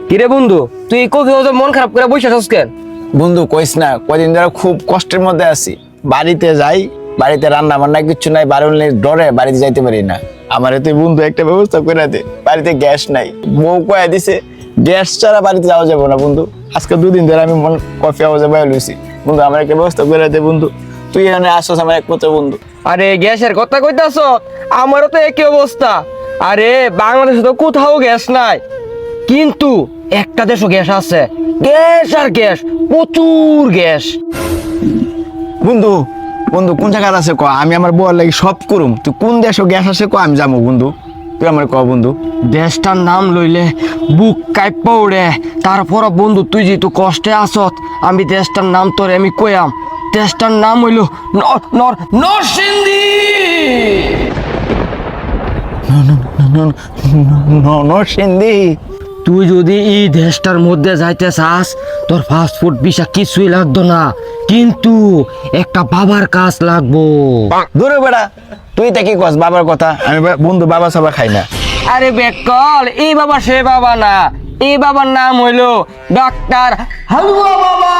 কিরে বন্ধু, তুই কফি হাউসে মন খারাপ করে বসে আছিস কেন? বন্ধু কইস না, কদিন ধরে খুব কষ্টের মধ্যে আছি। বাড়িতে যাই, বাড়িতে রান্না বান্না কিছু নাই, বাড়ি ডরে বাড়িতে যাইতে পারি না। আমার তুই বন্ধু একটা ব্যবস্থা করে দে, বাড়িতে গ্যাস নাই। বউ কয়ে দিছে গ্যাস ছাড়া বাড়িতে যাওয়া যাবে না বন্ধু। আজকে দুদিন ধরে আমি কফি হাউসে বাইরে লইছি বন্ধু, আমার একটা ব্যবস্থা করে দে বন্ধু। তুই এখানে আসছ আমার একমাত্র বন্ধু। আরে গ্যাসের কথা কইতাছ, আমারও তো একই অবস্থা। আরে বাংলাদেশে তো কোথাও গ্যাস নাই, কিন্তু একটা দেশও গ্যাস আছে। গ্যাস আর গ্যাস, প্রচুর গ্যাস। বন্ধু বন্ধু কোন জায়গায় আছে ক, আমি আমার বউর লাগি সব করুম। তুই কোন দেশে গ্যাস আছে ক, আমি যাবো বন্ধু। তুই আমার ক বন্ধু। দেশটার নাম লইলে বুক কাঁপা উড়ে। তারপর বন্ধু তুই যেহেতু কষ্টে আসত, আমি দেশটার নাম তোরে আমি কইয়াম। দেশটার নাম হইল নরসিংদী। নরসিংদী। তুই যদি এই দেশটার মধ্যে যাইতে চাস, তোর ফাস্টফুড ভিসা কিছুই লাগতো না, কিন্তু একটা বাবার কাজ লাগবো। দূরে বেড়া, তুই তা কি কস বাবার কথা? আমি বন্ধু বাবা সবা খাই না। আরে বেকল, এই বাবা সে বাবা না, এই বাবার নাম হইল ডাক্তার হালুয়া বাবা।